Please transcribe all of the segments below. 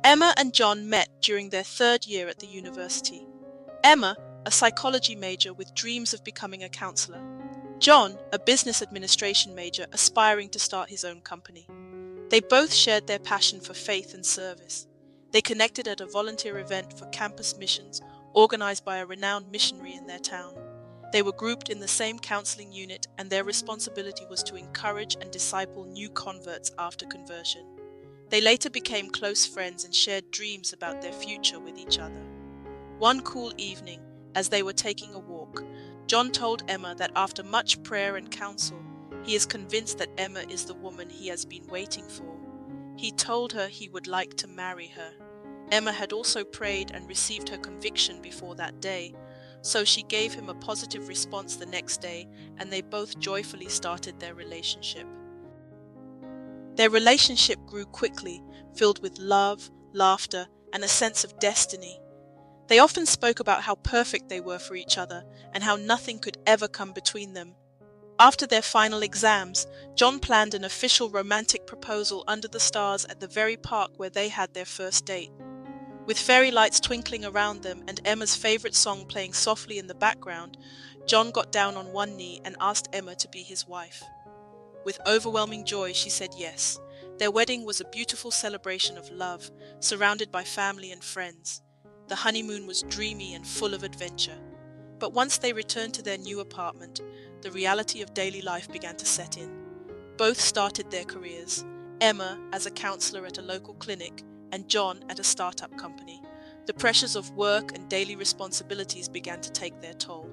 Emma and John met during their third year at the university. Emma, a psychology major with dreams of becoming a counselor. John, a business administration major aspiring to start his own company. They both shared their passion for faith and service. They connected at a volunteer event for campus missions organized by a renowned missionary in their town. They were grouped in the same counseling unit, and their responsibility was to encourage and disciple new converts after conversion. They later became close friends and shared dreams about their future with each other. One cool evening, as they were taking a walk, John told Emma that after much prayer and counsel, he is convinced that Emma is the woman he has been waiting for. He told her he would like to marry her. Emma had also prayed and received her conviction before that day, so she gave him a positive response the next day, and they both joyfully started their relationship. Their relationship grew quickly, filled with love, laughter, and a sense of destiny. They often spoke about how perfect they were for each other and how nothing could ever come between them. After their final exams, John planned an official romantic proposal under the stars at the very park where they had their first date. With fairy lights twinkling around them and Emma's favorite song playing softly in the background, John got down on one knee and asked Emma to be his wife. With overwhelming joy, she said yes. Their wedding was a beautiful celebration of love, surrounded by family and friends. The honeymoon was dreamy and full of adventure. But once they returned to their new apartment, the reality of daily life began to set in. Both started their careers, Emma as a counselor at a local clinic and John at a startup company. The pressures of work and daily responsibilities began to take their toll.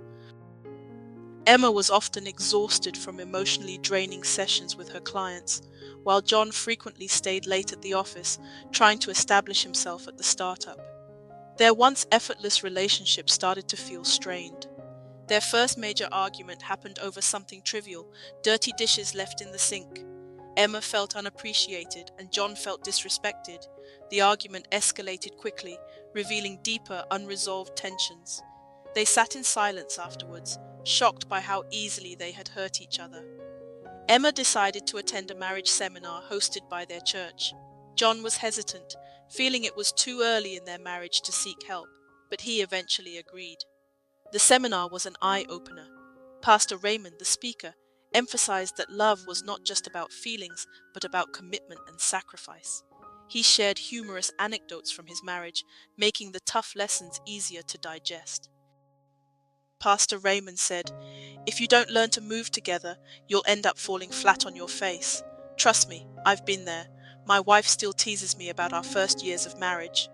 Emma was often exhausted from emotionally draining sessions with her clients, while John frequently stayed late at the office, trying to establish himself at the startup. Their once effortless relationship started to feel strained. Their first major argument happened over something trivial, dirty dishes left in the sink. Emma felt unappreciated and John felt disrespected. The argument escalated quickly, revealing deeper, unresolved tensions. They sat in silence afterwards, shocked by how easily they had hurt each other. Emma decided to attend a marriage seminar hosted by their church. John was hesitant, feeling it was too early in their marriage to seek help, but he eventually agreed. The seminar was an eye-opener. Pastor Raymond, the speaker, emphasized that love was not just about feelings, but about commitment and sacrifice. He shared humorous anecdotes from his marriage, making the tough lessons easier to digest. Pastor Raymond said, "If you don't learn to move together, you'll end up falling flat on your face. Trust me, I've been there. My wife still teases me about our first years of marriage."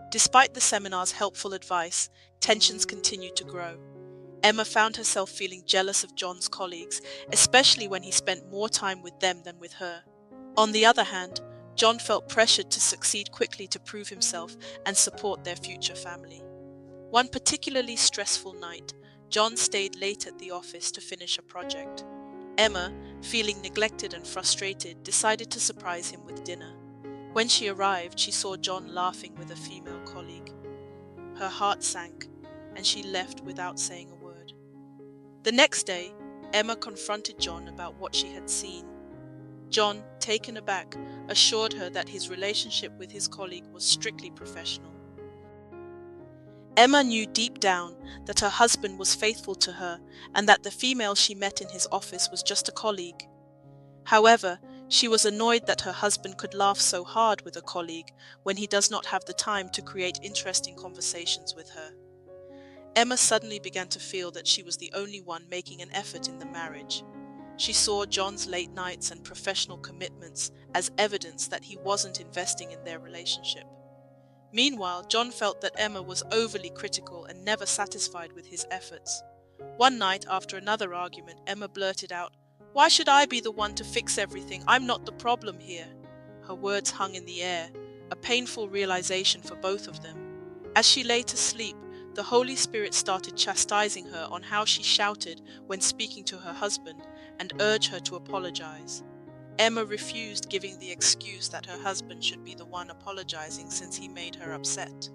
Despite the seminar's helpful advice, tensions continued to grow. Emma found herself feeling jealous of John's colleagues, especially when he spent more time with them than with her. On the other hand, John felt pressured to succeed quickly to prove himself and support their future family. One particularly stressful night, John stayed late at the office to finish a project. Emma, feeling neglected and frustrated, decided to surprise him with dinner. When she arrived, she saw John laughing with a female colleague. Her heart sank, and she left without saying a word. The next day, Emma confronted John about what she had seen. John, taken aback, assured her that his relationship with his colleague was strictly professional. Emma knew deep down that her husband was faithful to her and that the female she met in his office was just a colleague. However, she was annoyed that her husband could laugh so hard with a colleague when he does not have the time to create interesting conversations with her. Emma suddenly began to feel that she was the only one making an effort in the marriage. She saw John's late nights and professional commitments as evidence that he wasn't investing in their relationship. Meanwhile, John felt that Emma was overly critical and never satisfied with his efforts. One night, after another argument, Emma blurted out, "Why should I be the one to fix everything? I'm not the problem here." Her words hung in the air, a painful realization for both of them. As she lay to sleep, the Holy Spirit started chastising her on how she shouted when speaking to her husband and urged her to apologize. Emma refused, giving the excuse that her husband should be the one apologizing since he made her upset.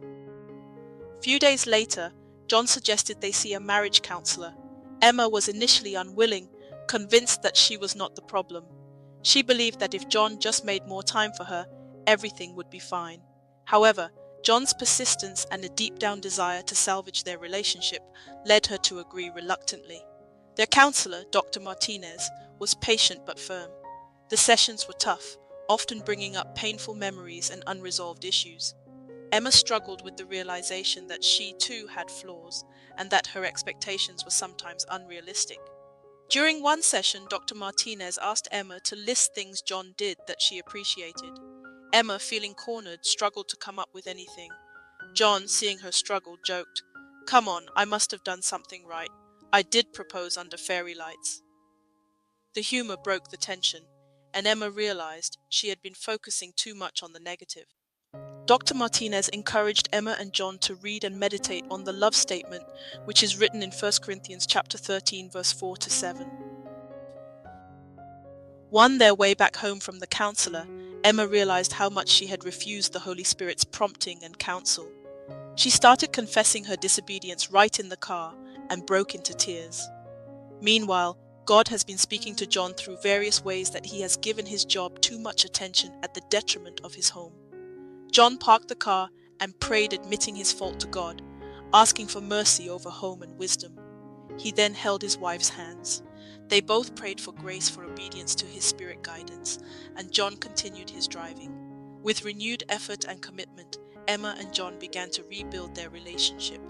Few days later, John suggested they see a marriage counselor. Emma was initially unwilling, convinced that she was not the problem. She believed that if John just made more time for her, everything would be fine. However, John's persistence and a deep-down desire to salvage their relationship led her to agree reluctantly. Their counselor, Dr. Martinez, was patient but firm. The sessions were tough, often bringing up painful memories and unresolved issues. Emma struggled with the realization that she too had flaws and that her expectations were sometimes unrealistic. During one session, Dr. Martinez asked Emma to list things John did that she appreciated. Emma, feeling cornered, struggled to come up with anything. John, seeing her struggle, joked, "Come on, I must have done something right. I did propose under fairy lights." The humor broke the tension, and Emma realized she had been focusing too much on the negative. Dr. Martinez encouraged Emma and John to read and meditate on the love statement, which is written in 1 Corinthians chapter 13, verse 4 to 7. On their way back home from the counselor, Emma realized how much she had refused the Holy Spirit's prompting and counsel. She started confessing her disobedience right in the car and broke into tears. Meanwhile, God has been speaking to John through various ways that he has given his job too much attention at the detriment of his home. John parked the car and prayed, admitting his fault to God, asking for mercy over home and wisdom. He then held his wife's hands. They both prayed for grace for obedience to his spirit guidance, and John continued his driving. With renewed effort and commitment, Emma and John began to rebuild their relationship.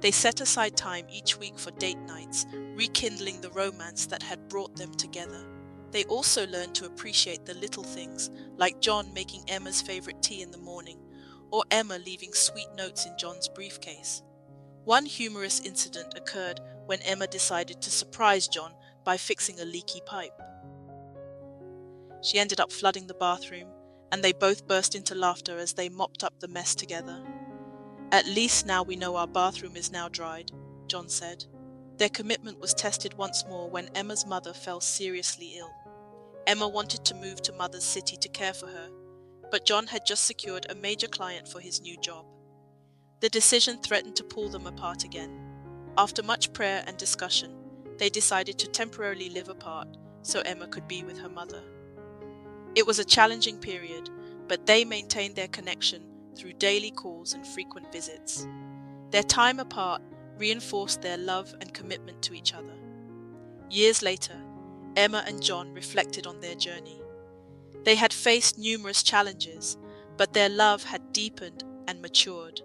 They set aside time each week for date nights, rekindling the romance that had brought them together. They also learned to appreciate the little things, like John making Emma's favorite tea in the morning, or Emma leaving sweet notes in John's briefcase. One humorous incident occurred when Emma decided to surprise John by fixing a leaky pipe. She ended up flooding the bathroom, and they both burst into laughter as they mopped up the mess together. "At least now we know our bathroom is now dried," John said. Their commitment was tested once more when Emma's mother fell seriously ill. Emma wanted to move to Mother's City to care for her, but John had just secured a major client for his new job. The decision threatened to pull them apart again. After much prayer and discussion, they decided to temporarily live apart so Emma could be with her mother. It was a challenging period, but they maintained their connection through daily calls and frequent visits. Their time apart reinforced their love and commitment to each other. Years later, Emma and John reflected on their journey. They had faced numerous challenges, but their love had deepened and matured.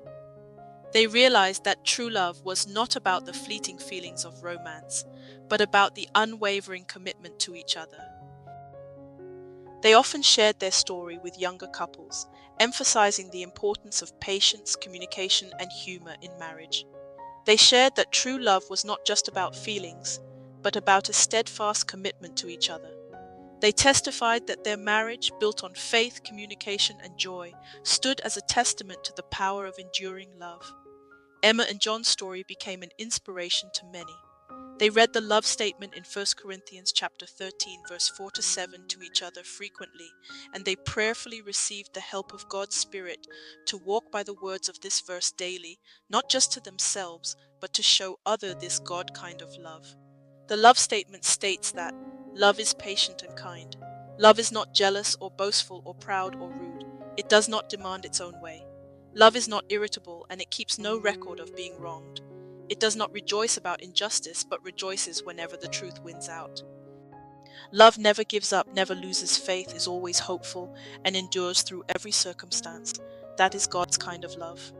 They realized that true love was not about the fleeting feelings of romance, but about the unwavering commitment to each other. They often shared their story with younger couples, emphasizing the importance of patience, communication, and humor in marriage. They shared that true love was not just about feelings, but about a steadfast commitment to each other. They testified that their marriage, built on faith, communication, and joy, stood as a testament to the power of enduring love. Emma and John's story became an inspiration to many. They read the love statement in 1 Corinthians chapter 13, verse 4 to 7 to each other frequently, and they prayerfully received the help of God's Spirit to walk by the words of this verse daily, not just to themselves, but to show others this God kind of love. The love statement states that love is patient and kind. Love is not jealous or boastful or proud or rude. It does not demand its own way. Love is not irritable, and it keeps no record of being wronged. It does not rejoice about injustice, but rejoices whenever the truth wins out. Love never gives up, never loses faith, is always hopeful, and endures through every circumstance. That is God's kind of love.